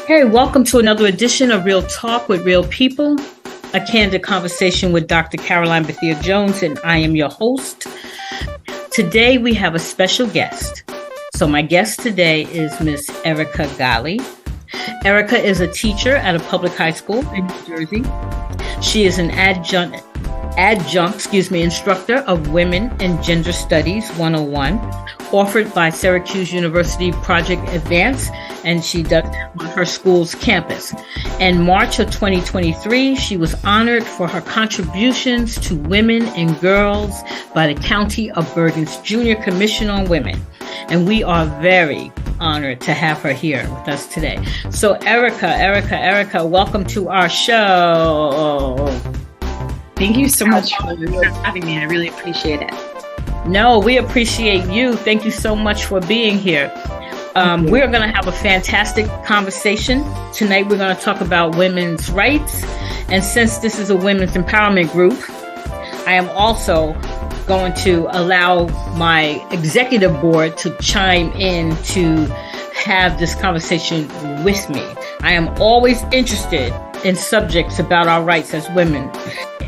Hey, welcome to another edition of Real Talk with Real People, a candid conversation with Dr. Caroline Bethea-Jones, and I am your host. Today we have a special guest. So my guest today is Miss Erica Golle. Erica is a teacher at a public high school in New Jersey. She is an adjunct instructor of Women and Gender Studies 101, offered by Syracuse University Project Advance, and she does that on her school's campus. In March of 2023, she was honored for her contributions to women and girls by the County of Bergen's Junior Commission on Women. And we are very honored to have her here with us today. So Erica, welcome to our show. Thank you so much for having me. I really appreciate it. No, we appreciate you. Thank you so much for being here. We're going to have a fantastic conversation. Tonight, we're going to talk about women's rights. And since this is a women's empowerment group, I am also going to allow my executive board to chime in to have this conversation with me. I am always interested in subjects about our rights as women.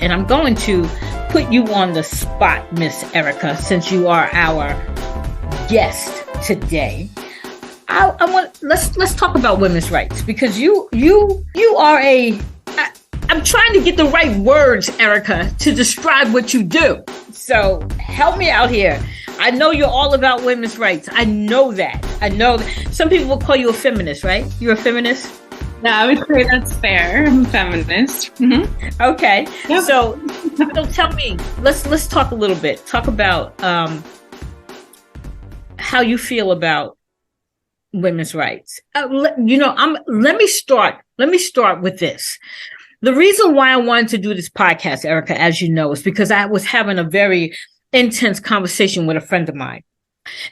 And I'm going to put you on the spot, Miss Erica, since you are our guest today. Let's talk about women's rights, because you are I'm trying to get the right words, Erica, to describe what you do. So help me out here. I know you're all about women's rights. I know that. Some people will call you a feminist, right? You're a feminist? No, I would say that's fair. I'm a feminist. Mm-hmm. Okay. Yep. So tell me, let's talk a little bit. Talk about how you feel about women's rights. Let me start with this. The reason why I wanted to do this podcast, Erica, as you know, is because I was having a very intense conversation with a friend of mine.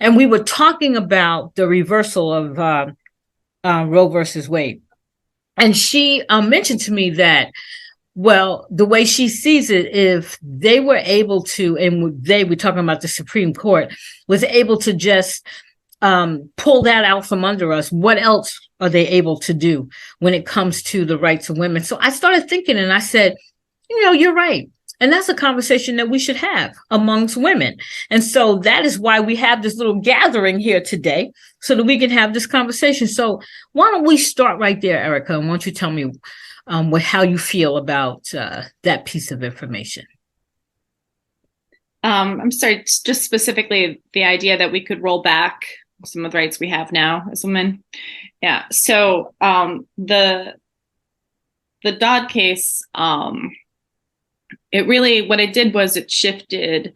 And we were talking about the reversal of Roe versus Wade. And she mentioned to me that, well, the way she sees it, if they were able to, and we're talking about the Supreme Court, was able to just pull that out from under us, what else are they able to do when it comes to the rights of women? So I started thinking, and I said, you're right. And that's a conversation that we should have amongst women. And so that is why we have this little gathering here today, so that we can have this conversation. So why don't we start right there, Erica? And why don't you tell me how you feel about that piece of information? I'm sorry, just specifically the idea that we could roll back some of the rights we have now as women. Yeah. So the Dodd case, it really, what it did was it shifted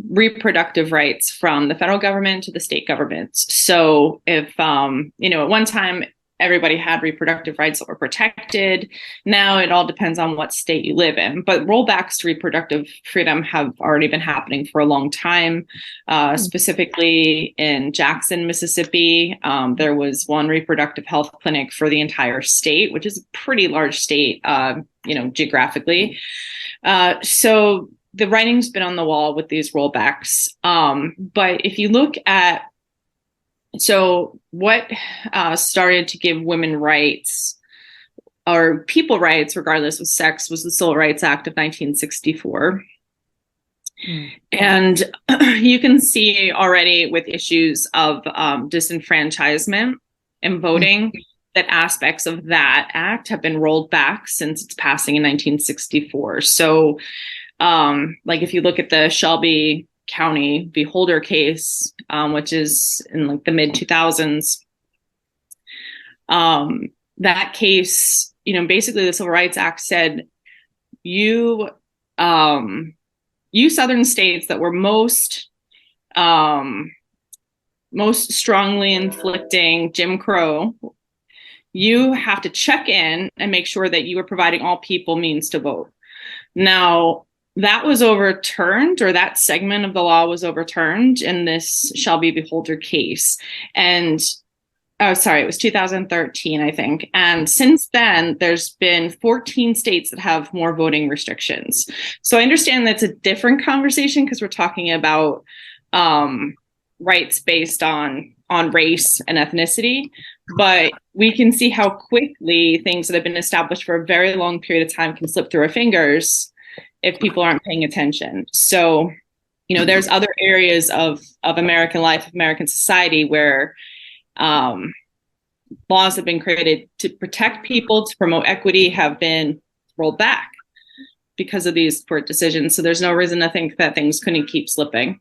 reproductive rights from the federal government to the state governments. So if, at one time, everybody had reproductive rights that were protected. Now it all depends on what state you live in. But rollbacks to reproductive freedom have already been happening for a long time. Specifically in Jackson, Mississippi, there was one reproductive health clinic for the entire state, which is a pretty large state, geographically. So the writing's been on the wall with these rollbacks. But if you look at, so what started to give women rights or people rights, regardless of sex, was the Civil Rights Act of 1964. And you can see already with issues of disenfranchisement and voting that aspects of that act have been rolled back since its passing in 1964. So if you look at the Shelby County v. Holder case, which is in the mid 2000s, that case, basically the Civil Rights Act said you Southern states that were most strongly inflicting Jim Crow, you have to check in and make sure that you are providing all people means to vote. Now, that was overturned, or that segment of the law was overturned in this Shelby v. Holder case. And it was 2013, I think. And since then, there's been 14 states that have more voting restrictions. So I understand that's a different conversation because we're talking about rights based on race and ethnicity. but we can see how quickly things that have been established for a very long period of time can slip through our fingers if people aren't paying attention. So, there's other areas of American life, American society where laws have been created to protect people, to promote equity, have been rolled back because of these court decisions. So there's no reason to think that things couldn't keep slipping.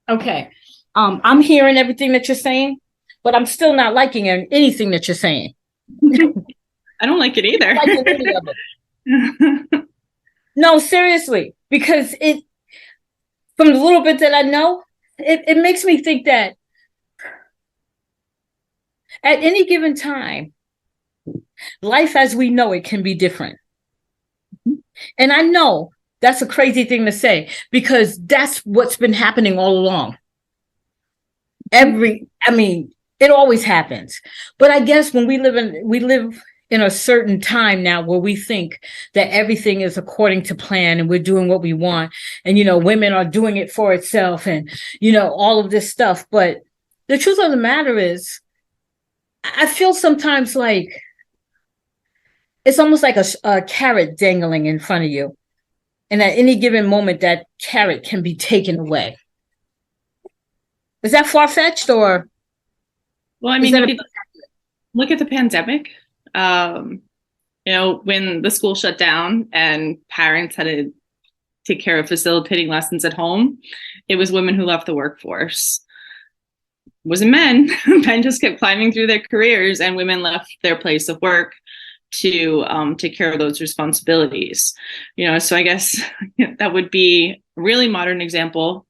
Okay. I'm hearing everything that you're saying, but I'm still not liking anything that you're saying. I don't like it either. I don't like any of it. No, seriously, because from the little bit that I know, it makes me think that at any given time, life as we know it can be different. And I know that's a crazy thing to say because that's what's been happening all along. It always happens. But I guess when we live in a certain time now where we think that everything is according to plan and we're doing what we want. And, women are doing it for itself and, all of this stuff. But the truth of the matter is, I feel sometimes like it's almost like a carrot dangling in front of you. And at any given moment, that carrot can be taken away. Is that far-fetched or? Well, look at the pandemic. When the school shut down and parents had to take care of facilitating lessons at home, it was women who left the workforce. It wasn't men. Men just kept climbing through their careers, and women left their place of work to take care of those responsibilities. So I guess that would be a really modern example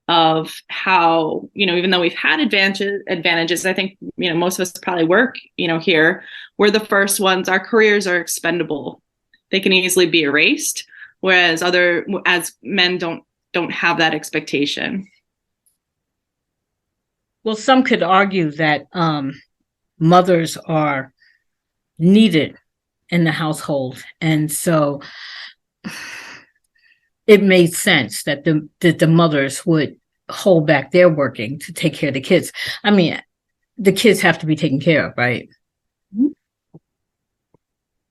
of how, even though we've had advantages, I think, most of us probably work, here, we're the first ones, our careers are expendable. They can easily be erased, whereas as men don't have that expectation. Well, some could argue that mothers are needed in the household. And so it made sense that the mothers would hold back their working to take care of the kids. The kids have to be taken care of, right? Mm-hmm.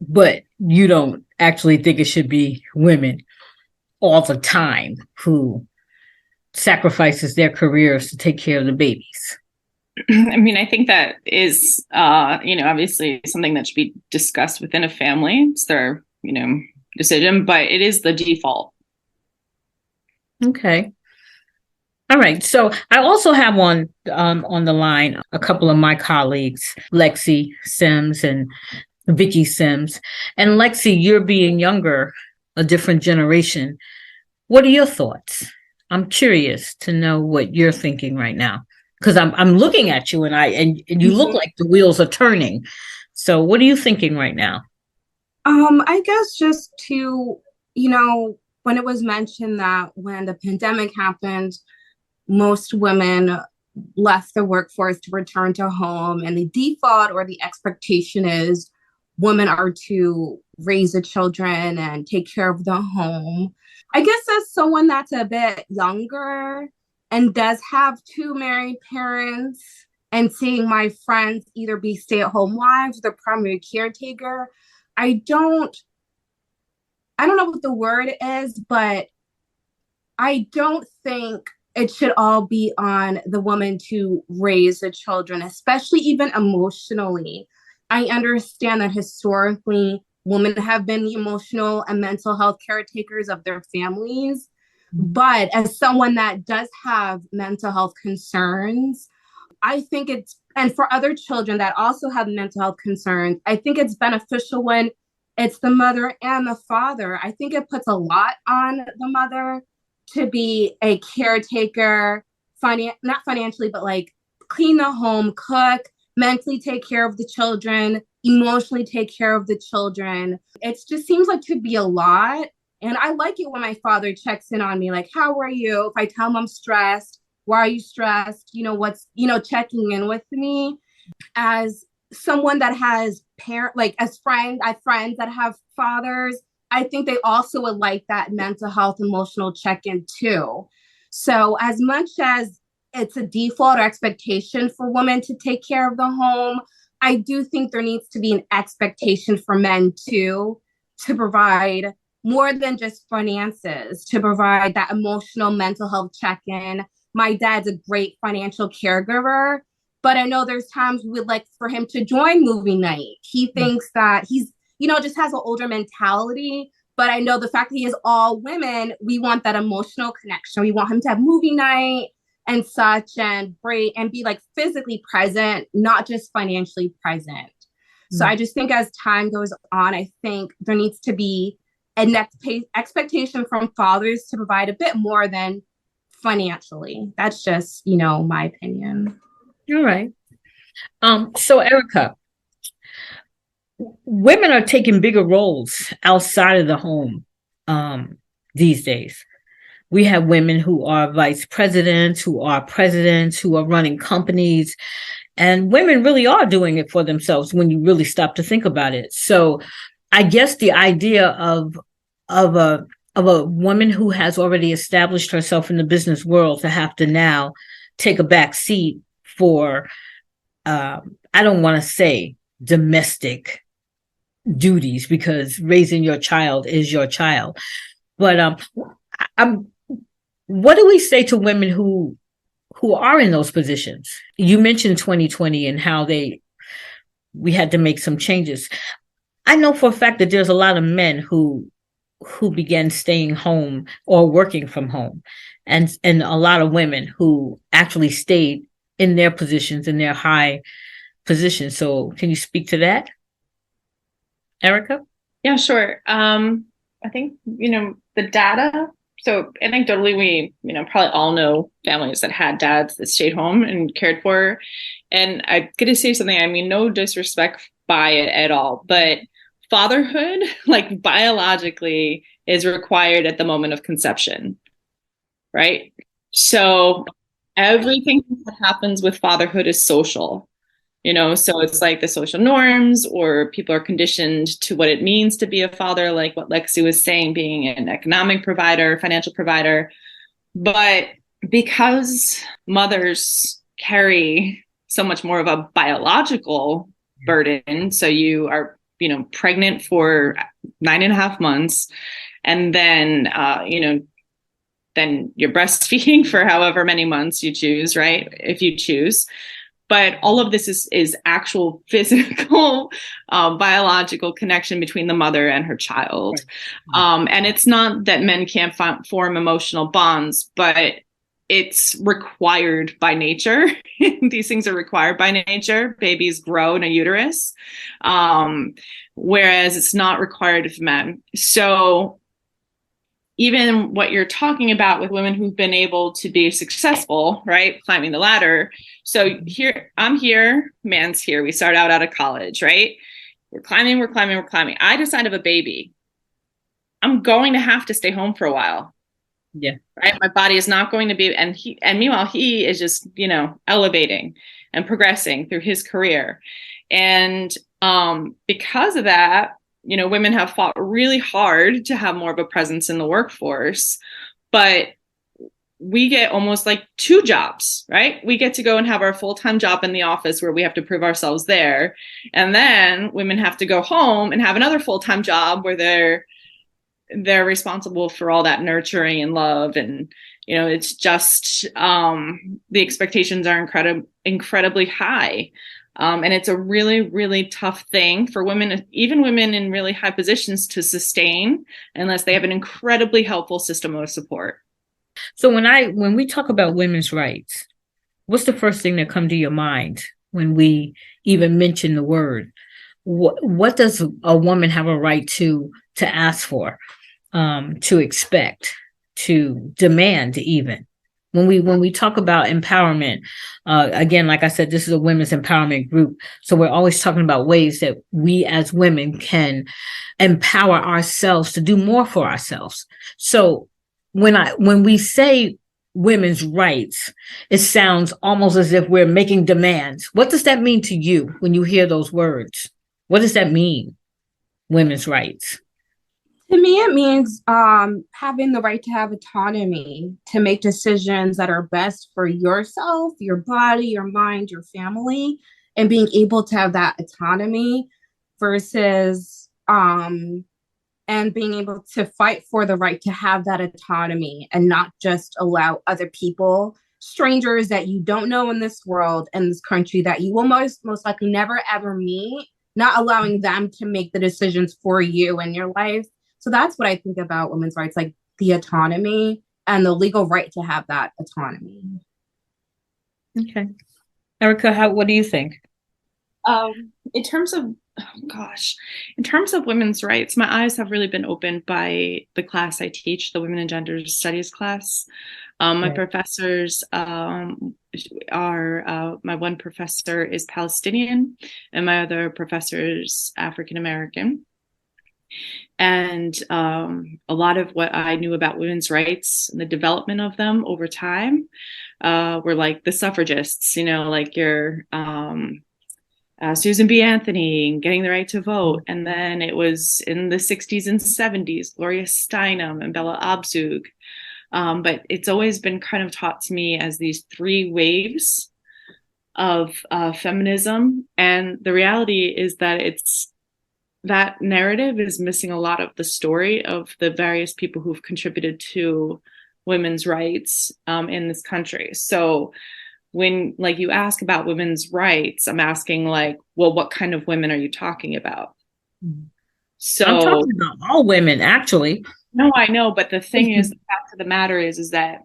But you don't actually think it should be women all the time who sacrifices their careers to take care of the babies. I think that is, obviously something that should be discussed within a family. It's their, decision, but it is the default. Okay. All right. So I also have on the line a couple of my colleagues, Lexi Sims and Vicky Sims. And Lexi, you're being younger, a different generation. What are your thoughts? I'm curious to know what you're thinking right now, because I'm looking at you and you look like the wheels are turning. So what are you thinking right now? I guess just to, when it was mentioned that when the pandemic happened, most women left the workforce to return to home, and the default or the expectation is women are to raise the children and take care of the home. I guess as someone that's a bit younger and does have two married parents, and seeing my friends either be stay-at-home wives or the primary caretaker, I don't know what the word is, but I don't think it should all be on the woman to raise the children, especially even emotionally. I understand that historically women have been the emotional and mental health caretakers of their families. But as someone that does have mental health concerns, I think and for other children that also have mental health concerns, I think it's beneficial when it's the mother and the father. I think it puts a lot on the mother to be a caretaker, not financially, but like clean the home, cook, mentally take care of the children, emotionally take care of the children. It just seems like to be a lot. And I like it when my father checks in on me, like, how are you? If I tell him I'm stressed, why are you stressed? Checking in with me. As someone that has I have friends that have fathers, I think they also would like that mental health, emotional check-in too. So as much as it's a default or expectation for women to take care of the home. I do think there needs to be an expectation for men too, to provide more than just finances, to provide that emotional mental health check-in. My dad's a great financial caregiver, but I know there's times we would like for him to join movie night. He thinks that he's, just has an older mentality. But I know the fact that he is all women, we want that emotional connection. We want him to have movie night and such, and great, and be like physically present, not just financially present. So I just think as time goes on, I think there needs to be an expectation from fathers to provide a bit more than financially. That's just, my opinion. All right. So Erica, women are taking bigger roles outside of the home these days. We have women who are vice presidents, who are presidents, who are running companies, and women really are doing it for themselves when you really stop to think about it. So I guess the idea of a woman who has already established herself in the business world to have to now take a back seat for, I don't want to say domestic duties, because raising your child is your child. But what do we say to women who are in those positions? You mentioned 2020 and how we had to make some changes. I know for a fact that there's a lot of men who began staying home or working from home, and a lot of women who actually stayed in their positions, in their high positions. So can you speak to that, Erica? Yeah, sure. I think, the data. So anecdotally, we, probably all know families that had dads that stayed home and cared for. And I'm going to say something, I mean, no disrespect by it at all, but fatherhood, like biologically, is required at the moment of conception, right? So everything that happens with fatherhood is social. So it's like the social norms, or people are conditioned to what it means to be a father, like what Lexi was saying, being an economic provider, financial provider. But because mothers carry so much more of a biological burden, so you are, pregnant for 9.5 months, and then, then you're breastfeeding for however many months you choose, right? If you choose. But all of this is actual physical, biological connection between the mother and her child. Right. And it's not that men can't form emotional bonds, but it's required by nature. These things are required by nature. Babies grow in a uterus, whereas it's not required of men. So even what you're talking about with women who've been able to be successful, right? Climbing the ladder. So here, I'm here, man's here. We start out of college, right? We're climbing. I decide to have a baby. I'm going to have to stay home for a while. Yeah. Right. My body is not going to be, and meanwhile, he is just, elevating and progressing through his career. And because of that, women have fought really hard to have more of a presence in the workforce, but we get almost like 2 jobs, right? We get to go and have our full-time job in the office where we have to prove ourselves there. And then women have to go home and have another full-time job where they're responsible for all that nurturing and love. And, it's just, the expectations are incredibly high. And it's a really, really tough thing for women, even women in really high positions, to sustain unless they have an incredibly helpful system of support. So when we talk about women's rights, what's the first thing that comes to your mind when we even mention the word? What does a woman have a right to ask for, to expect, to demand even? When we talk about empowerment, again, like I said, this is a women's empowerment group. So we're always talking about ways that we as women can empower ourselves to do more for ourselves. So when we say women's rights, it sounds almost as if we're making demands. What does that mean to you when you hear those words? What does that mean, women's rights? To me, it means having the right to have autonomy, to make decisions that are best for yourself, your body, your mind, your family, and being able to have that autonomy versus and being able to fight for the right to have that autonomy and not just allow other people, strangers that you don't know in this world, in this country that you will most likely never ever meet, not allowing them to make the decisions for you in your life. So that's what I think about women's rights, like the autonomy and the legal right to have that autonomy. Okay. Erica, what do you think? In terms of, in terms of women's rights, my eyes have really been opened by the class I teach, the Women and Gender Studies class. My professors are, my one professor is Palestinian and my other professor is African American. And a lot of what I knew about women's rights and the development of them over time were like the suffragists, like your Susan B. Anthony getting the right to vote. And then it was in the 60s and 70s, Gloria Steinem and Bella Abzug. But it's always been kind of taught to me as these three waves of feminism. And the reality is that that narrative is missing a lot of the story of the various people who've contributed to women's rights in this country. So when you ask about women's rights, I'm asking well, what kind of women are you talking about? So I'm talking about all women, actually. No, I know. But the thing is, the fact of the matter is that,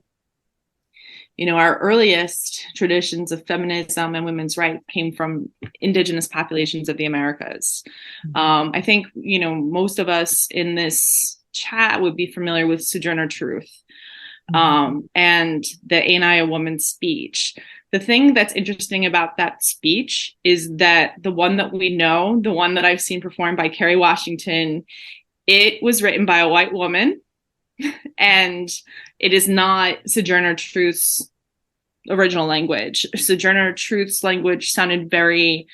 our earliest traditions of feminism and women's rights came from indigenous populations of the Americas. I think, most of us in this chat would be familiar with Sojourner Truth and the Ain't I a Woman speech. The thing that's interesting about that speech is that the one that we know, the one that I've seen performed by Kerry Washington, it was written by a white woman, and it is not Sojourner Truth's original language. Sojourner Truth's language sounded very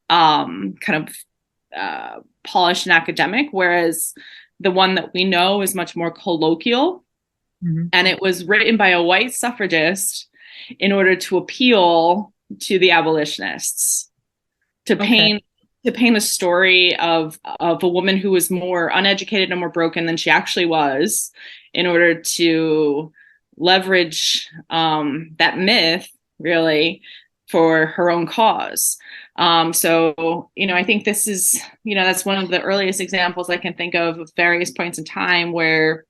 kind of polished and academic, whereas the one that we know is much more colloquial. And it was written by a white suffragist in order to appeal to the abolitionists, to paint a story of a woman who was more uneducated and more broken than she actually was, in order to leverage that myth really for her own cause. So, I think this is, that's one of the earliest examples I can think of various points in time where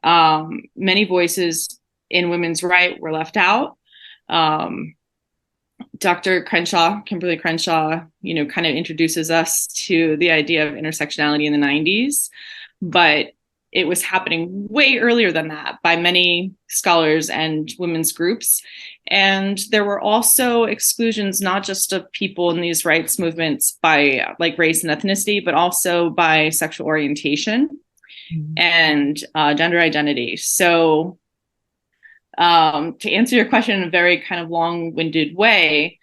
many voices in women's rights were left out. Dr. Kimberly Crenshaw, kind of introduces us to the idea of intersectionality in the 90s, but it was happening way earlier than that by many scholars and women's groups. And there were also exclusions, not just of people in these rights movements by race and ethnicity, but also by sexual orientation and gender identity. So to answer your question in a very kind of long-winded way,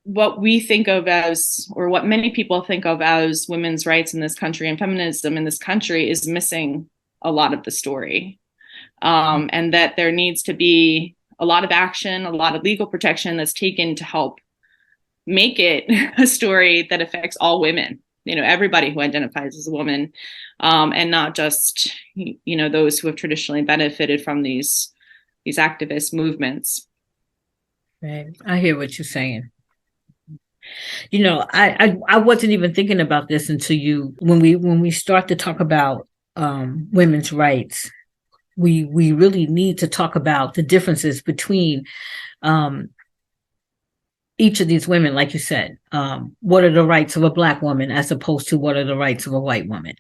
what we think of as, or what many people think of as women's rights in this country and feminism in this country, is missing a lot of the story. And that there needs to be a lot of action, a lot of legal protection that's taken to help make it a story that affects all women, everybody who identifies as a woman, and not just, those who have traditionally benefited from these activist movements. Right. I hear what you're saying. I wasn't even thinking about this until when we start to talk about women's rights, we really need to talk about the differences between each of these women. Like you said, what are the rights of a Black woman as opposed to what are the rights of a white woman?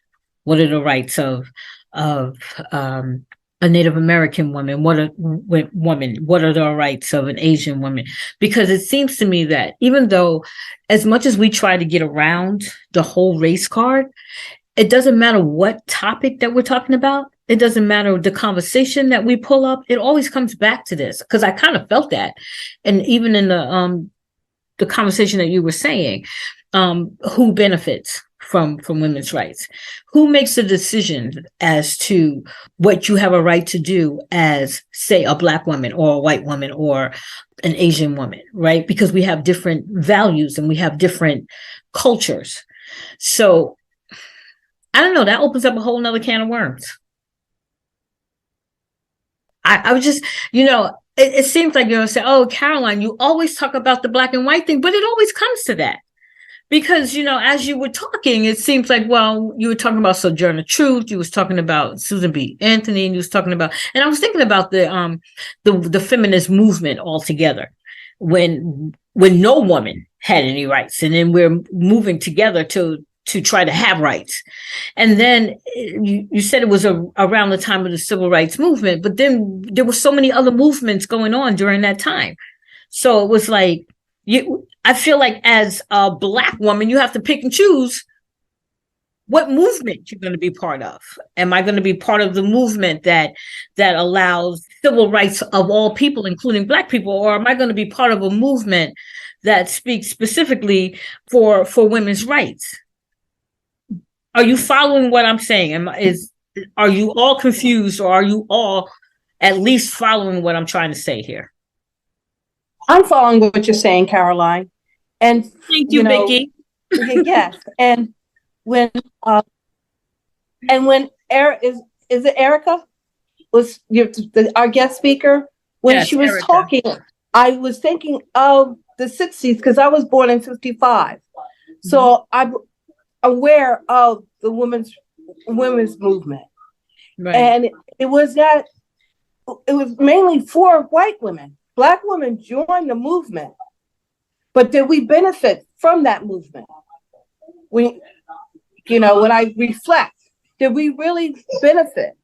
What are the rights of a Native American woman? What are the rights of an Asian woman? Because it seems to me that even though, as much as we try to get around the whole race card, it doesn't matter what topic that we're talking about. It doesn't matter the conversation that we pull up. It always comes back to this, because I kind of felt that. And even in the conversation that you were saying, who benefits from women's rights? Who makes the decision as to what you have a right to do as, say, a Black woman or a white woman or an Asian woman, right? Because we have different values and we have different cultures. So I don't know, that opens up a whole nother can of worms. I was just, it seems like you're going to say, oh, Caroline, you always talk about the Black and white thing, but it always comes to that. Because, as you were talking, it seems like, well, you were talking about Sojourner Truth, you was talking about Susan B. Anthony, and you was talking about, and I was thinking about the feminist movement altogether, when no woman had any rights, and then we're moving together to try to have rights. And then you said it was around the time of the civil rights movement, but then there were so many other movements going on during that time. So it was like, I feel like as a Black woman, you have to pick and choose what movement you're going to be part of. Am I going to be part of the movement that allows civil rights of all people, including Black people, or am I going to be part of a movement that speaks specifically for women's rights? Are you following what I'm saying? Are you all confused, or are you all at least following what I'm trying to say here? I'm following what you're saying, Caroline. And thank you, Vicky. Yes. And when is it Erica was our guest speaker? When yes, she was Erica. talking, I was thinking of the 60s because I was born in 55. Mm-hmm. So I'm aware of the women's movement. Right. And it was mainly for white women. Black women joined the movement, but did we benefit from that movement? When I reflect, did we really benefit?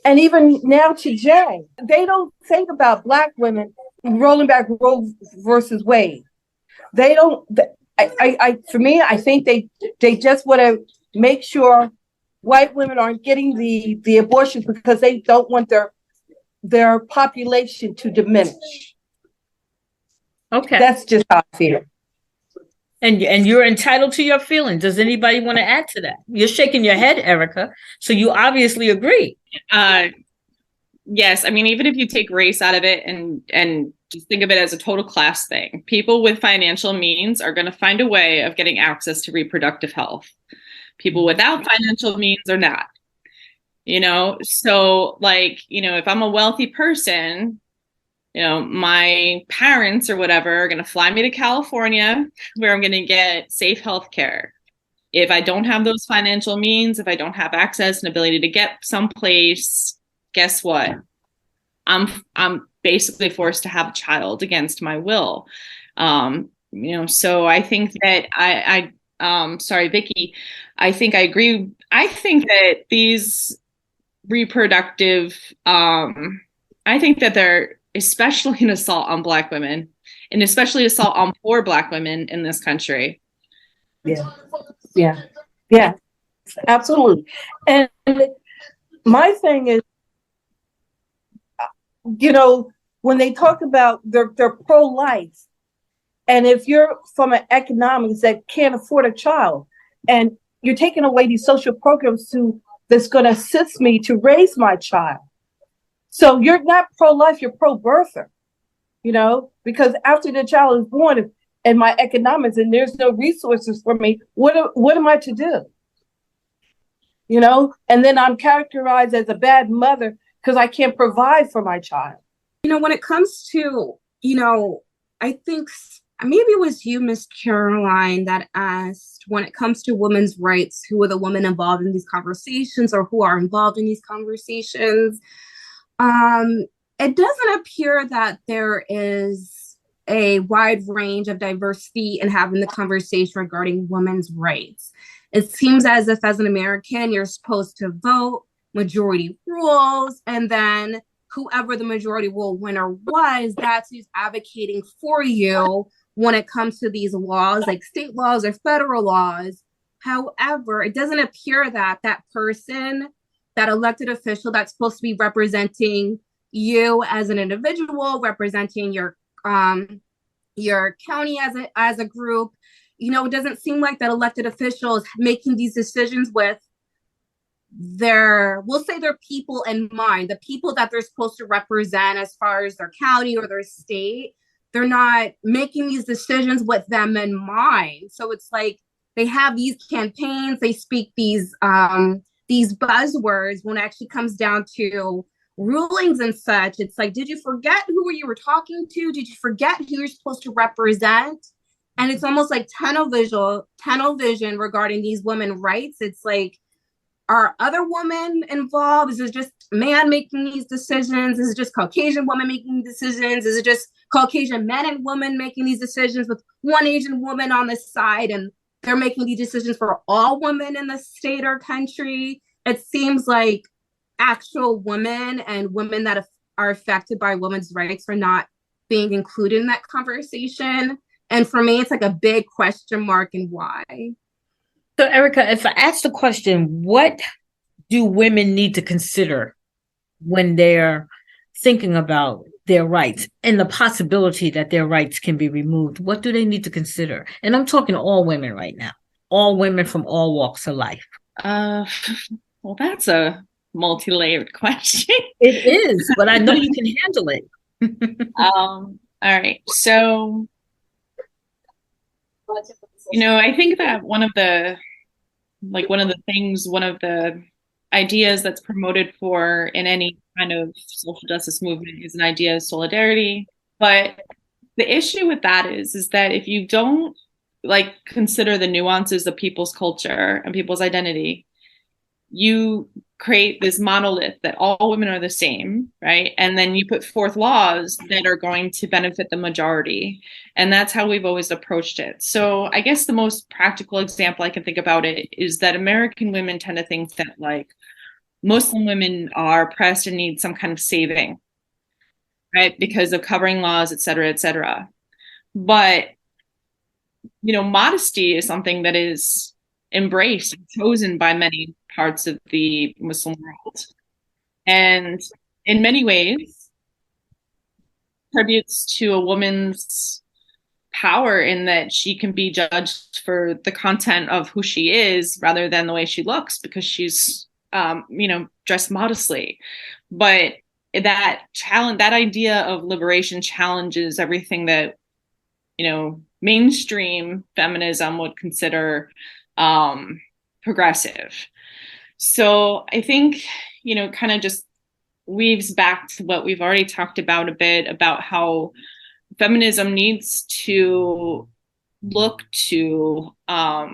And even now today, they don't think about Black women rolling back Roe versus Wade. They don't. For me, I think they just want to make sure white women aren't getting the abortions because they don't want their population to diminish. Okay. That's just how I feel. And you're entitled to your feelings. Does anybody want to add to that? You're shaking your head, Erica. So you obviously agree. Yes. I mean, even if you take race out of it and just think of it as a total class thing, people with financial means are going to find a way of getting access to reproductive health. People without financial means are not. So if I'm a wealthy person, my parents or whatever are going to fly me to California where I'm going to get safe health care. If I don't have those financial means, if I don't have access and ability to get someplace, guess what? I'm basically forced to have a child against my will. So I think that sorry, Vicky, I think I agree. I think that these reproductive, I think that they're especially an assault on Black women and especially assault on poor Black women in this country. Yeah, absolutely. And my thing is, when they talk about they're pro-life, and if you're from an economics that can't afford a child, and you're taking away these social programs that's going to assist me to raise my child. So you're not pro-life, you're pro-birther, because after the child is born and my economics and there's no resources for me, what am I to do? And then I'm characterized as a bad mother because I can't provide for my child. When it comes to, I think maybe it was you, Miss Caroline, that asked when it comes to women's rights, who are the women involved in these conversations or who are involved in these conversations. It doesn't appear that there is a wide range of diversity in having the conversation regarding women's rights. It seems as if as an American, you're supposed to vote, majority rules, and then whoever the majority rule winner was, that's who's advocating for you when it comes to these laws, like state laws or federal laws. However, it doesn't appear that that person, that elected official that's supposed to be representing you as an individual, representing your county as a group, it doesn't seem like that elected officials making these decisions with their people in mind, the people that they're supposed to represent as far as their county or their state. They're not making these decisions with them in mind. So it's like they have these campaigns, they speak these buzzwords. When it actually comes down to rulings and such, it's like, did you forget who you were talking to? Did you forget who you're supposed to represent? And it's almost like tunnel vision regarding these women's rights. It's like, are other women involved? Is it just man making these decisions? Is it just Caucasian women making decisions? Is it just Caucasian men and women making these decisions with one Asian woman on the side, and they're making these decisions for all women in the state or country? It seems like actual women and women that are affected by women's rights are not being included in that conversation. And for me, it's like a big question mark, and why. So, Erica, if I ask the question, what do women need to consider when they're thinking about their rights and the possibility that their rights can be removed? What do they need to consider? And I'm talking all women right now, all women from all walks of life. Well, that's a multi-layered question. It is, but I know you can handle it. All right. So, I think that one of the ideas that's promoted for in any kind of social justice movement is an idea of solidarity. But the issue with that is that if you don't consider the nuances of people's culture and people's identity, you create this monolith that all women are the same, right? And then you put forth laws that are going to benefit the majority. And that's how we've always approached it. So I guess the most practical example I can think about it is that American women tend to think that Muslim women are oppressed and need some kind of saving, right? Because of covering laws, et cetera, et cetera. But, modesty is something that is embraced and chosen by many parts of the Muslim world. And in many ways, contributes to a woman's power in that she can be judged for the content of who she is rather than the way she looks, because she's, dressed modestly. But that idea of liberation challenges everything that, mainstream feminism would consider progressive. So I think, kind of just weaves back to what we've already talked about a bit about how feminism needs to look to all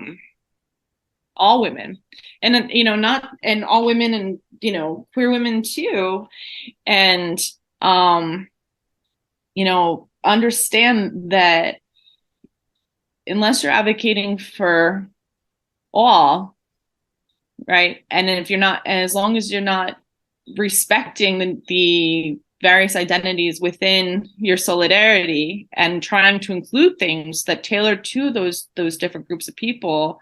women and, and all women and, queer women too. And, understand that unless you're advocating for all, right? And if you're not, and as long as you're not respecting the various identities within your solidarity and trying to include things that tailor to those different groups of people,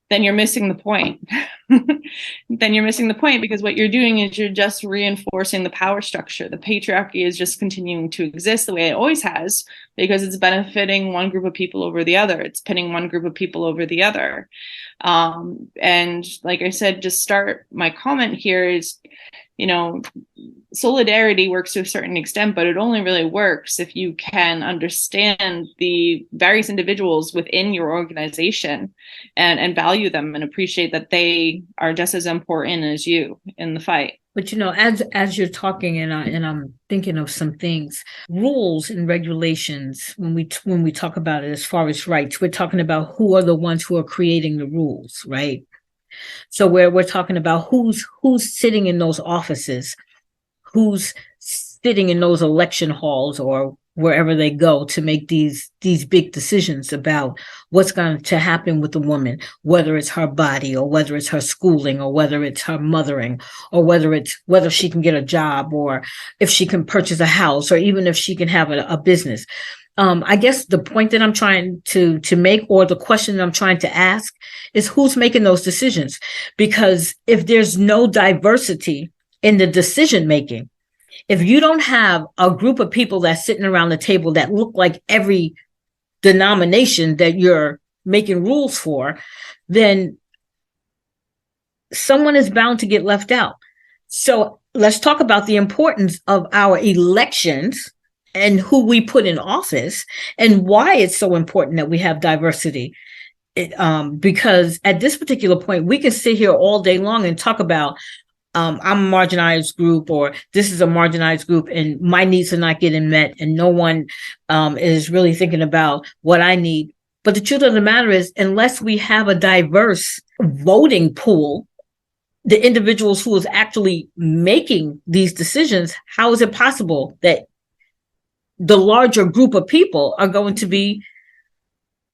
then you're missing the point. Then you're missing the point, because what you're doing is you're just reinforcing the power structure. The patriarchy is just continuing to exist the way it always has, because it's benefiting one group of people over the other. It's pinning one group of people over the other. And like I said, just start my comment here is, solidarity works to a certain extent, but it only really works if you can understand the various individuals within your organization and value them and appreciate that they are just as important as you in the fight. But as you're talking, and I'm thinking of some things, rules and regulations. When we talk about it as far as rights, we're talking about who are the ones who are creating the rules, right? So we're talking about who's sitting in those offices, who's sitting in those election halls or wherever they go to make these big decisions about what's going to happen with the woman, whether it's her body or whether it's her schooling or whether it's her mothering or whether she can get a job or if she can purchase a house or even if she can have a business. I guess the point that I'm trying to make, or the question that I'm trying to ask, is who's making those decisions? Because if there's no diversity in the decision making, if you don't have a group of people that's sitting around the table that look like every denomination that you're making rules for, then someone is bound to get left out. So let's talk about the importance of our elections and who we put in office and why it's so important that we have diversity. Because at this particular point, we can sit here all day long and talk about I'm a marginalized group, or this is a marginalized group and my needs are not getting met and no one is really thinking about what I need. But the truth of the matter is, unless we have a diverse voting pool, the individuals who is actually making these decisions, how is it possible that the larger group of people are going to be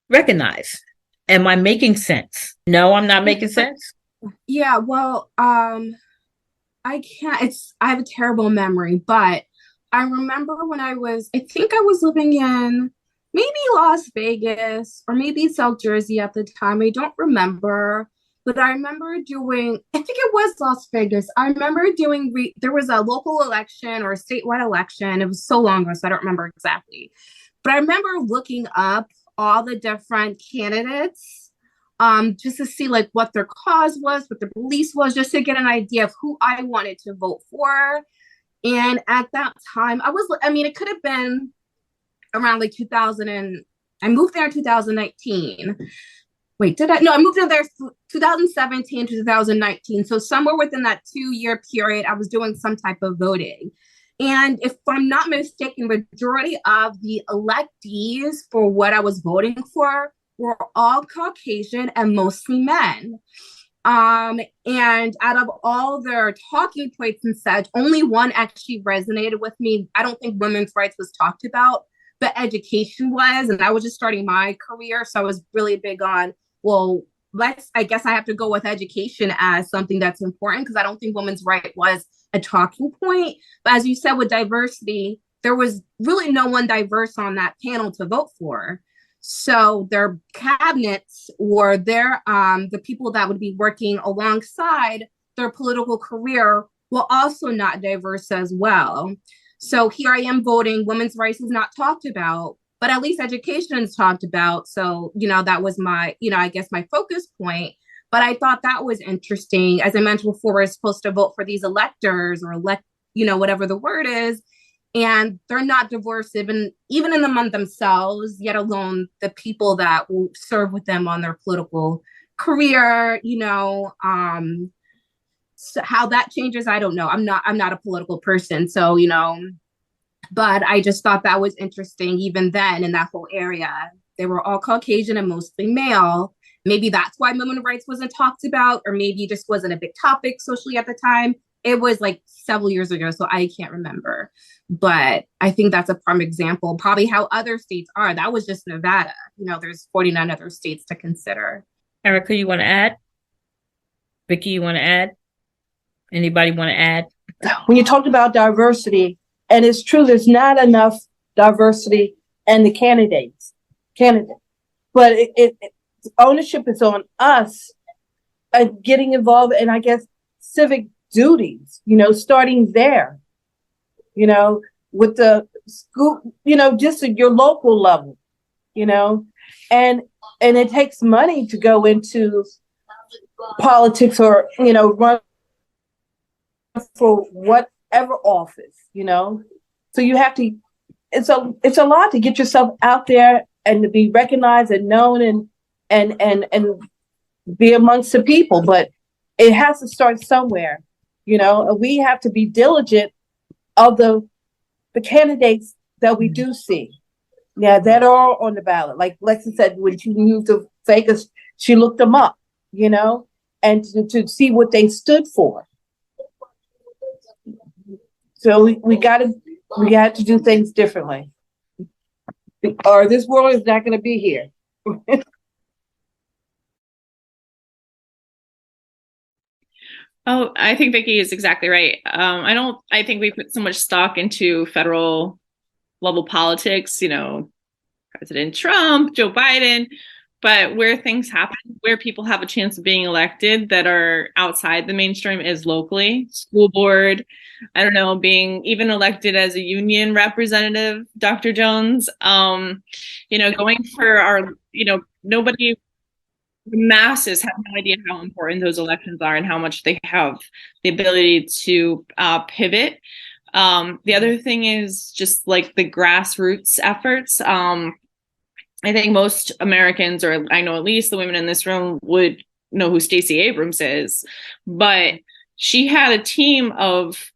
recognized? Am I making sense? No, I'm not making sense. Yeah, well, I have a terrible memory, but I remember when I think I was living in maybe Las Vegas or maybe South Jersey at the time. I don't remember, but I remember I think it was Las Vegas. I remember there was a local election or a statewide election. It was so long ago, so I don't remember exactly. But I remember looking up all the different candidates just to see like what their cause was, what their beliefs was, just to get an idea of who I wanted to vote for. And at that time, it could have been around like 2000 I moved there in 2019. Wait, I moved in there 2017 to 2019. So somewhere within that 2-year period, I was doing some type of voting. And if I'm not mistaken, majority of the electees for what I was voting for were all Caucasian and mostly men. And out of all their talking points and such, only one actually resonated with me. I don't think women's rights was talked about, but education was. And I was just starting my career. So I was really big on, well, I guess I have to go with education as something that's important, because I don't think women's right was a talking point. But as you said, with diversity, there was really no one diverse on that panel to vote for. So their cabinets or the people that would be working alongside their political career were also not diverse as well. So here I am voting, women's rights is not talked about, but at least education is talked about. So, that was my, I guess my focus point. But I thought that was interesting. As I mentioned before, we're supposed to vote for these electors or whatever the word is. And they're not diverse, even in among themselves, yet alone the people that will serve with them on their political career, so how that changes, I don't know. I'm not a political person. So, but I just thought that was interesting. Even then in that whole area, they were all Caucasian and mostly male. Maybe that's why women's rights wasn't talked about, or maybe it just wasn't a big topic socially at the time. It was like several years ago, so I can't remember. But I think that's a prime example, probably how other states are. That was just Nevada. There's 49 other states to consider. Erica, you want to add? Vicky, you want to add? Anybody want to add? When you talked about diversity, and it's true, there's not enough diversity in the candidates, but ownership is on us getting involved in, I guess, civic duties, starting there, with the school, just at your local level, and it takes money to go into politics or, run for whatever office, so you have to, it's a lot to get yourself out there and to be recognized and known and be amongst the people, but it has to start somewhere, and we have to be diligent of the candidates that we do see. Yeah, that are on the ballot. Like Lexi said, when she moved to Vegas, she looked them up, and to see what they stood for. So we got to do things differently, or this world is not going to be here. Oh, I think Vicky is exactly right. I think we put so much stock into federal level politics, President Trump, Joe Biden, but where things happen, where people have a chance of being elected that are outside the mainstream is locally. School board, I don't know, being even elected as a union representative, Dr. Jones, going for our, nobody the masses have no idea how important those elections are and how much they have the ability to pivot. The other thing is just like the grassroots efforts. I think most Americans, or I know at least the women in this room, would know who Stacey Abrams is, but she had a team of,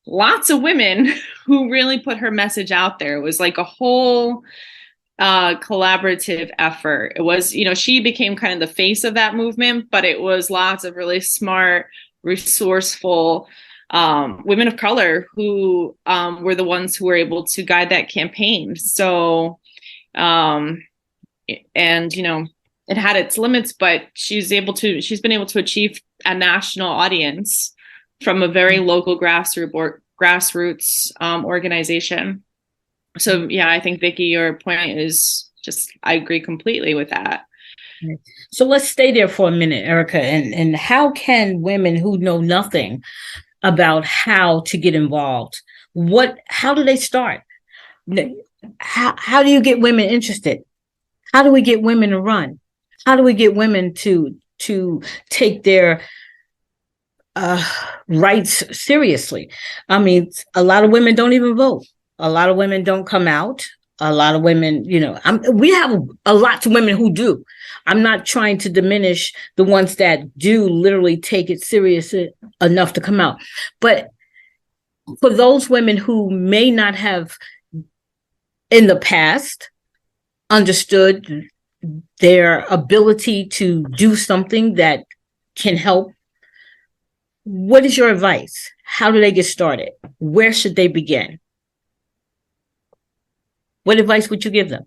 lots of women who really put her message out there. It was like a whole collaborative effort. It was, she became kind of the face of that movement, but it was lots of really smart, resourceful women of color who were the ones who were able to guide that campaign. So, it had its limits, but she's been able to achieve a national audience from a very local grassroots organization. So yeah, I think Vicki, your point is just, I agree completely with that. So let's stay there for a minute, Erica. And how can women who know nothing about how to get involved, how do they start? How do you get women interested? How do we get women to run? How do we get women to take their rights seriously? I mean, a lot of women don't even vote. A lot of women don't come out. A lot of women, we have a lot of women who do. I'm not trying to diminish the ones that do literally take it serious enough to come out. But for those women who may not have in the past understood their ability to do something that can help, what is your advice? How do they get started? Where should they begin? What advice would you give them?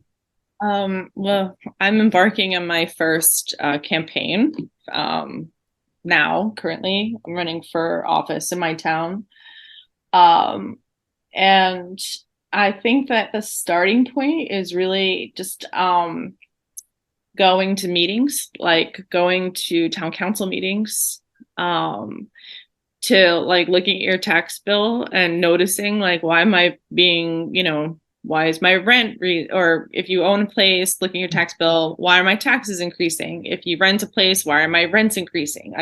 Well, I'm embarking on my first campaign now. Currently, I'm running for office in my town. And I think that the starting point is really just going to meetings, like going to town council meetings, to like looking at your tax bill and noticing like, why am I being, why is my rent or if you own a place, looking at your tax bill, why are my taxes increasing? If you rent a place, why are my rents increasing?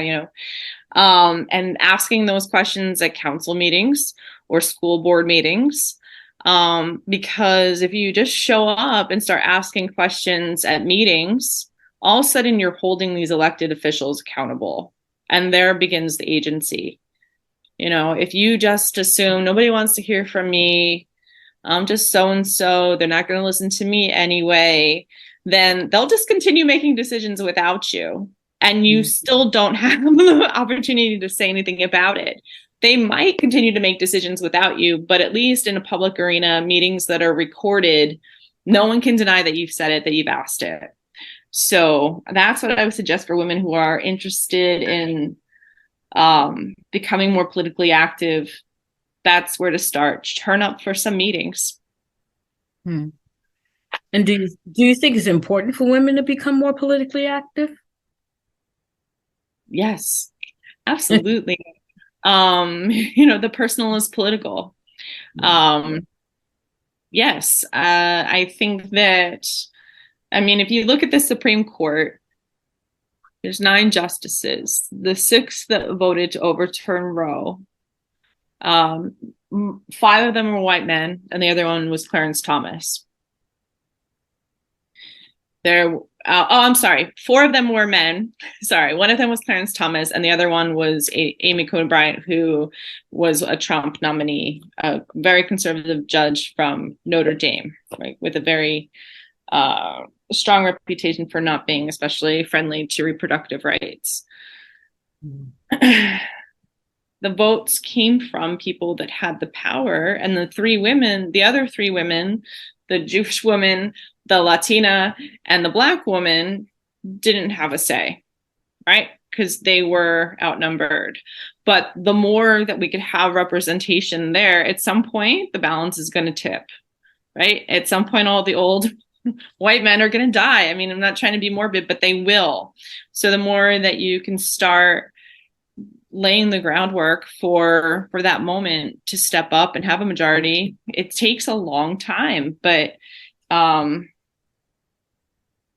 And asking those questions at council meetings or school board meetings. Because if you just show up and start asking questions at meetings, all of a sudden you're holding these elected officials accountable, and there begins the agency. If you just assume nobody wants to hear from me, I'm just so-and-so, they're not going to listen to me anyway, then they'll just continue making decisions without you. And you still don't have the opportunity to say anything about it. They might continue to make decisions without you, but at least in a public arena, meetings that are recorded, no one can deny that you've said it, that you've asked it. So that's what I would suggest for women who are interested in becoming more politically active. That's where to start. Turn up for some meetings. And do you think it's important for women to become more politically active? Yes, absolutely. The personal is political. Yes, I think that, if you look at the Supreme Court, there's 9 justices. The 6 that voted to overturn Roe, 5 of them were white men, and the other one was Clarence Thomas. I'm sorry, 4 of them were men. Sorry, one of them was Clarence Thomas, and the other one was Amy Coney Barrett, who was a Trump nominee, a very conservative judge from Notre Dame, right, with a very strong reputation for not being especially friendly to reproductive rights. The votes came from people that had the power, and the other three women, the Jewish woman, the Latina, and the Black woman, didn't have a say, right? Because they were outnumbered. But the more that we could have representation there, at some point, the balance is going to tip, right? At some point, all the old white men are going to die. I'm not trying to be morbid, but they will. So the more that you can start laying the groundwork for that moment to step up and have a majority, it takes a long time, but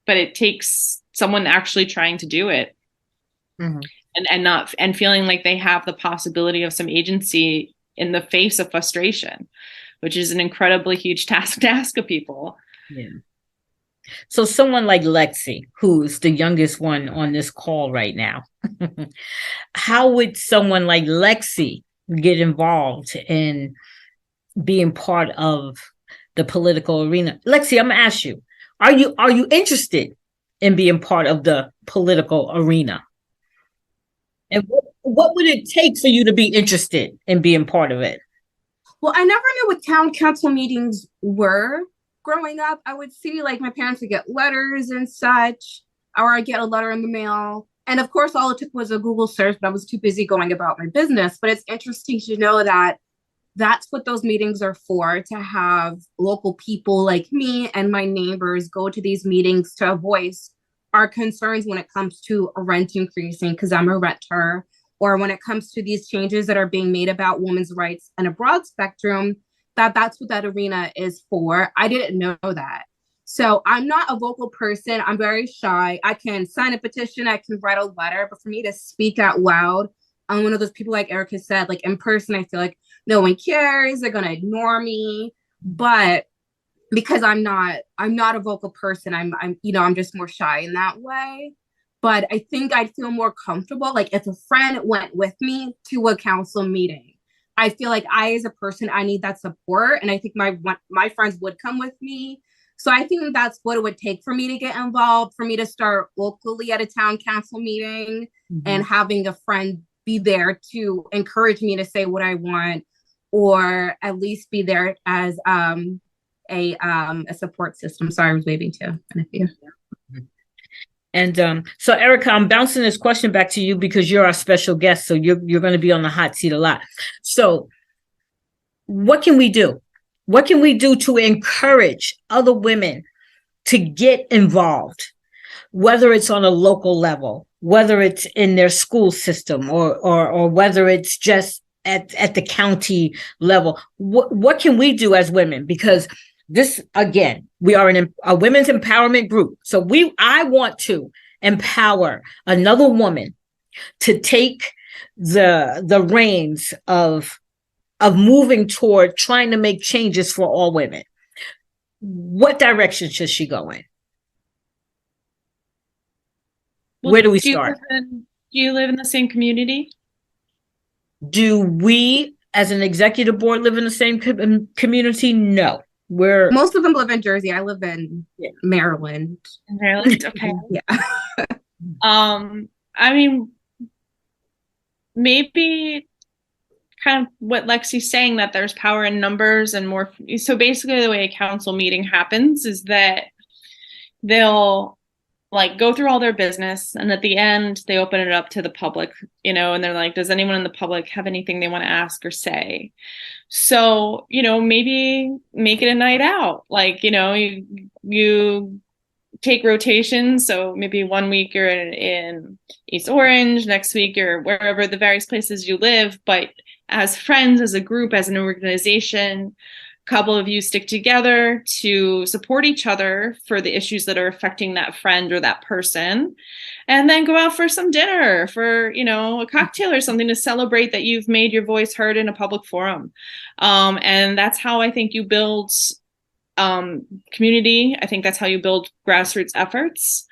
it takes someone actually trying to do it. Mm-hmm. And feeling like they have the possibility of some agency in the face of frustration, which is an incredibly huge task to ask of people. Yeah. So someone like Lexi, who's the youngest one on this call right now, how would someone like Lexi get involved in being part of the political arena? Lexi, I'm gonna ask you, are you interested in being part of the political arena? And what would it take for you to be interested in being part of it? Well, I never knew what town council meetings were growing up. I would see, like, my parents would get letters and such, or I'd get a letter in the mail. And of course, all it took was a Google search, but I was too busy going about my business. But it's interesting to know that that's what those meetings are for, to have local people like me and my neighbors go to these meetings to voice our concerns when it comes to a rent increasing, because I'm a renter, or when it comes to these changes that are being made about women's rights and a broad spectrum, that's what that arena is for. I didn't know that. So I'm not a vocal person. I'm very shy. I can sign a petition, I can write a letter, but for me to speak out loud, I'm one of those people, like Erica said, like in person, I feel like no one cares, they're gonna ignore me. But because I'm not a vocal person, I'm just more shy in that way. But I think I'd feel more comfortable, like if a friend went with me to a council meeting. I feel like I, as a person, I need that support, and I think my friends would come with me. So I think that's what it would take for me to get involved, for me to start locally at a town council meeting, and having a friend be there to encourage me to say what I want, or at least be there as a support system. Sorry, I was waving too. And so, Erica, I'm bouncing this question back to you because you're our special guest, so you're going to be on the hot seat a lot. So, what can we do? What can we do to encourage other women to get involved, whether it's on a local level, whether it's in their school system, or whether it's just at the county level? What can we do as women? Because this, again, we are a women's empowerment group. So I want to empower another woman to take the reins of moving toward trying to make changes for all women. What direction should she go in? Well, where do we start? Do you live in the same community? Do we, as an executive board, live in the same community? No. Most of them live in Jersey. I live in Maryland. In Maryland, okay. Yeah. I mean, maybe kind of what Lexi's saying, that there's power in numbers and more. So basically, the way a council meeting happens is that they'll like go through all their business, and at the end they open it up to the public, and they're like, does anyone in the public have anything they want to ask or say? So, maybe make it a night out. Like, you take rotations. So maybe 1 week you're in East Orange, next week you're wherever the various places you live, but as friends, as a group, as an organization, a couple of you stick together to support each other for the issues that are affecting that friend or that person, and then go out for some dinner, for a cocktail or something, to celebrate that you've made your voice heard in a public forum. And that's how I think you build community. I think that's how you build grassroots efforts.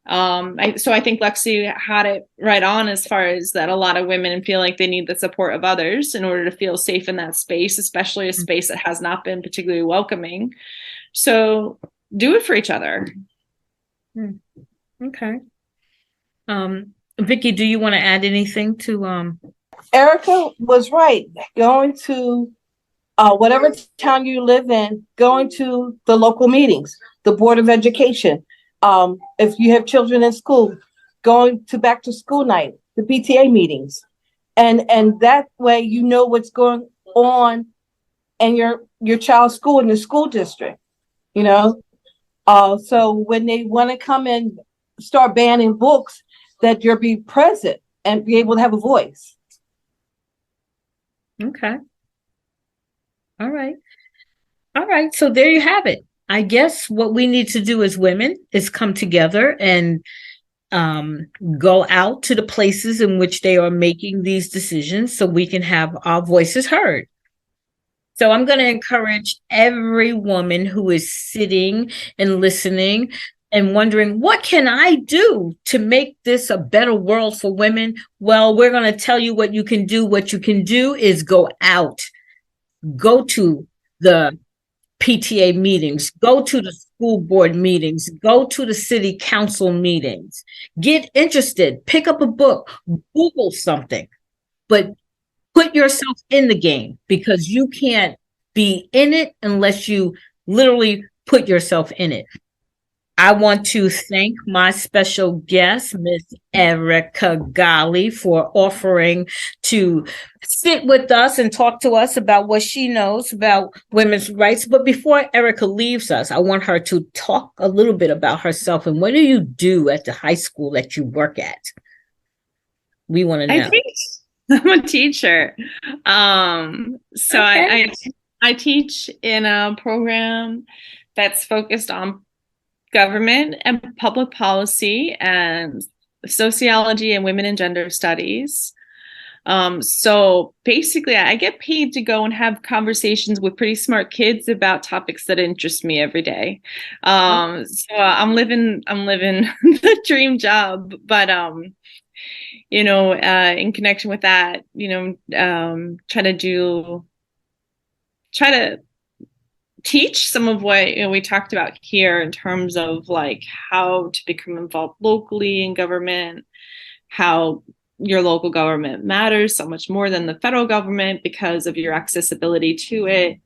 So I think Lexi had it right on, as far as that a lot of women feel like they need the support of others in order to feel safe in that space, especially a space that has not been particularly welcoming. So do it for each other. Okay. Vicky, do you want to add anything to Erica was right. Going to whatever town you live in, going to the local meetings, the Board of Education. If you have children in school, going to back to school night, the PTA meetings, and that way what's going on in your child's school, in the school district. So when they want to come and start banning books, that you'll be present and be able to have a voice. Okay. All right. So there you have it. I guess what we need to do as women is come together and go out to the places in which they are making these decisions so we can have our voices heard. So I'm going to encourage every woman who is sitting and listening and wondering, what can I do to make this a better world for women? Well, we're going to tell you what you can do. What you can do is go out, go to the PTA meetings, go to the school board meetings, go to the city council meetings, get interested, pick up a book, Google something, but put yourself in the game, because you can't be in it unless you literally put yourself in it. I want to thank my special guest, Ms. Erica Golle, for offering to sit with us and talk to us about what she knows about women's rights. But before Erica leaves us, I want her to talk a little bit about herself and what do you do at the high school that you work at? We want to know. I'm a teacher. So okay. I teach in a program that's focused on government and public policy and sociology and women and gender studies. So basically, I get paid to go and have conversations with pretty smart kids about topics that interest me every day. So I'm living the dream job, but in connection with that, try to teach some of what we talked about here in terms of like how to become involved locally in government, how your local government matters so much more than the federal government because of your accessibility to it.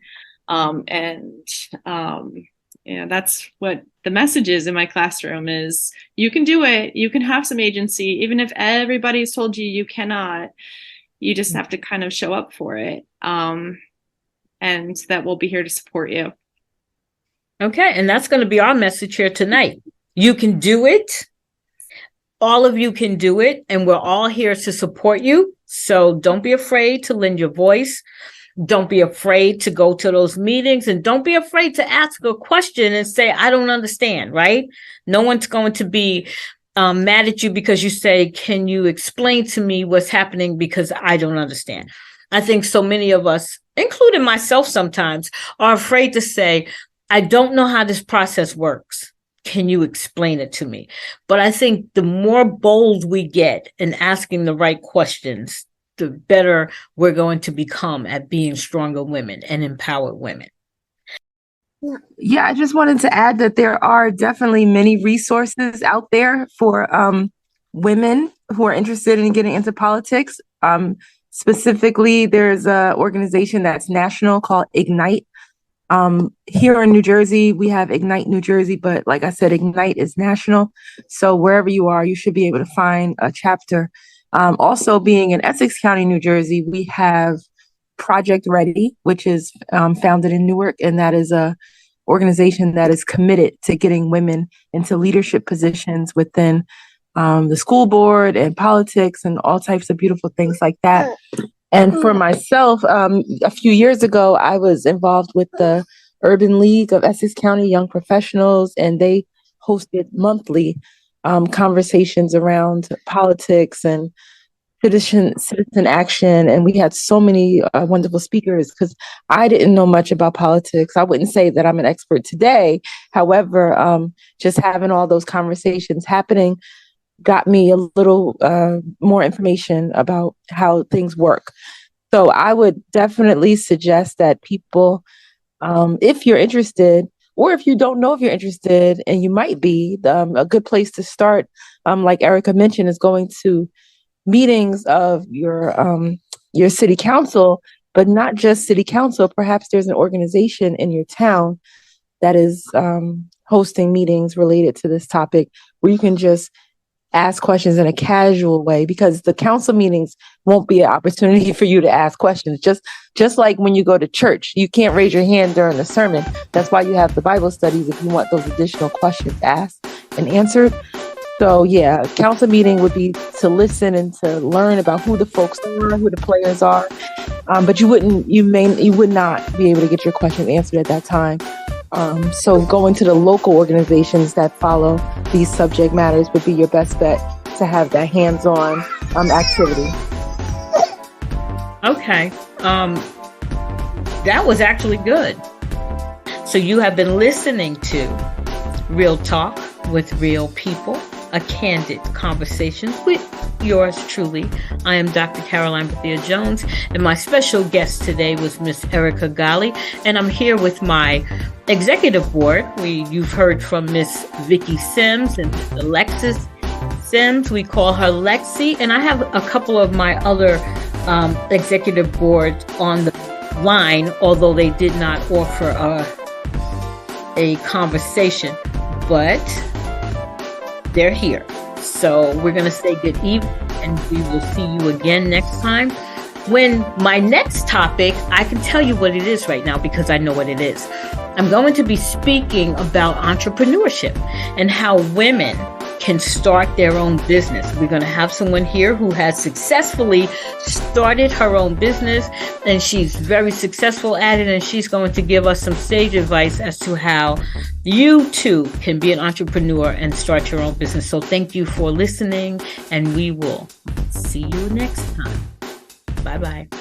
That's what the message is in my classroom is you can do it. You can have some agency, even if everybody's told you you cannot. You just have to kind of show up for it. And that we'll be here to support you. Okay. And that's going to be our message here tonight. You can do it. All of you can do it. And we're all here to support you. So don't be afraid to lend your voice. Don't be afraid to go to those meetings, and don't be afraid to ask a question and say, I don't understand, right? No one's going to be mad at you because you say, can you explain to me what's happening because I don't understand? I think so many of us, including myself sometimes, are afraid to say, I don't know how this process works. Can you explain it to me? But I think the more bold we get in asking the right questions, the better we're going to become at being stronger women and empowered women. Yeah, I just wanted to add that there are definitely many resources out there for women who are interested in getting into politics. Specifically, there's an organization that's national called Ignite. Here in New Jersey, we have Ignite New Jersey, but like I said, Ignite is national. So wherever you are, you should be able to find a chapter. Also being in Essex County, New Jersey, we have Project Ready, which is founded in Newark, and that is a organization that is committed to getting women into leadership positions within the school board and politics and all types of beautiful things like that. And for myself, a few years ago, I was involved with the Urban League of Essex County Young Professionals, and they hosted monthly conversations around politics and citizen action. And we had so many wonderful speakers because I didn't know much about politics. I wouldn't say that I'm an expert today. However, just having all those conversations happening got me a little more information about how things work. So I would definitely suggest that people, if you're interested, or if you don't know if you're interested, and you might be, a good place to start, like Erica mentioned, is going to meetings of your city council, but not just city council. Perhaps there's an organization in your town that is hosting meetings related to this topic where you can just ask questions in a casual way, because the council meetings won't be an opportunity for you to ask questions. Just like when you go to church, you can't raise your hand during the sermon. That's why you have the Bible studies if you want those additional questions asked and answered. So yeah, council meeting would be to listen and to learn about who the folks are, who the players are. But you would not be able to get your questions answered at that time. So going to the local organizations that follow these subject matters would be your best bet to have that hands-on activity. Okay. That was actually good. So you have been listening to Real Talk with Real People, a candid conversation with yours truly. I am Dr. Caroline Bethea-Jones, and my special guest today was Miss Erica Golle, and I'm here with my executive board. You've heard from Miss Vicky Sims and Miss Alexis Sims. We call her Lexi, and I have a couple of my other executive boards on the line, although they did not offer a conversation, but they're here. So we're going to say good evening, and we will see you again next time. When my next topic, I can tell you what it is right now because I know what it is. I'm going to be speaking about entrepreneurship and how women can start their own business. We're going to have someone here who has successfully started her own business, and she's very successful at it, and she's going to give us some sage advice as to how you too can be an entrepreneur and start your own business. So thank you for listening, and we will see you next time. Bye-bye.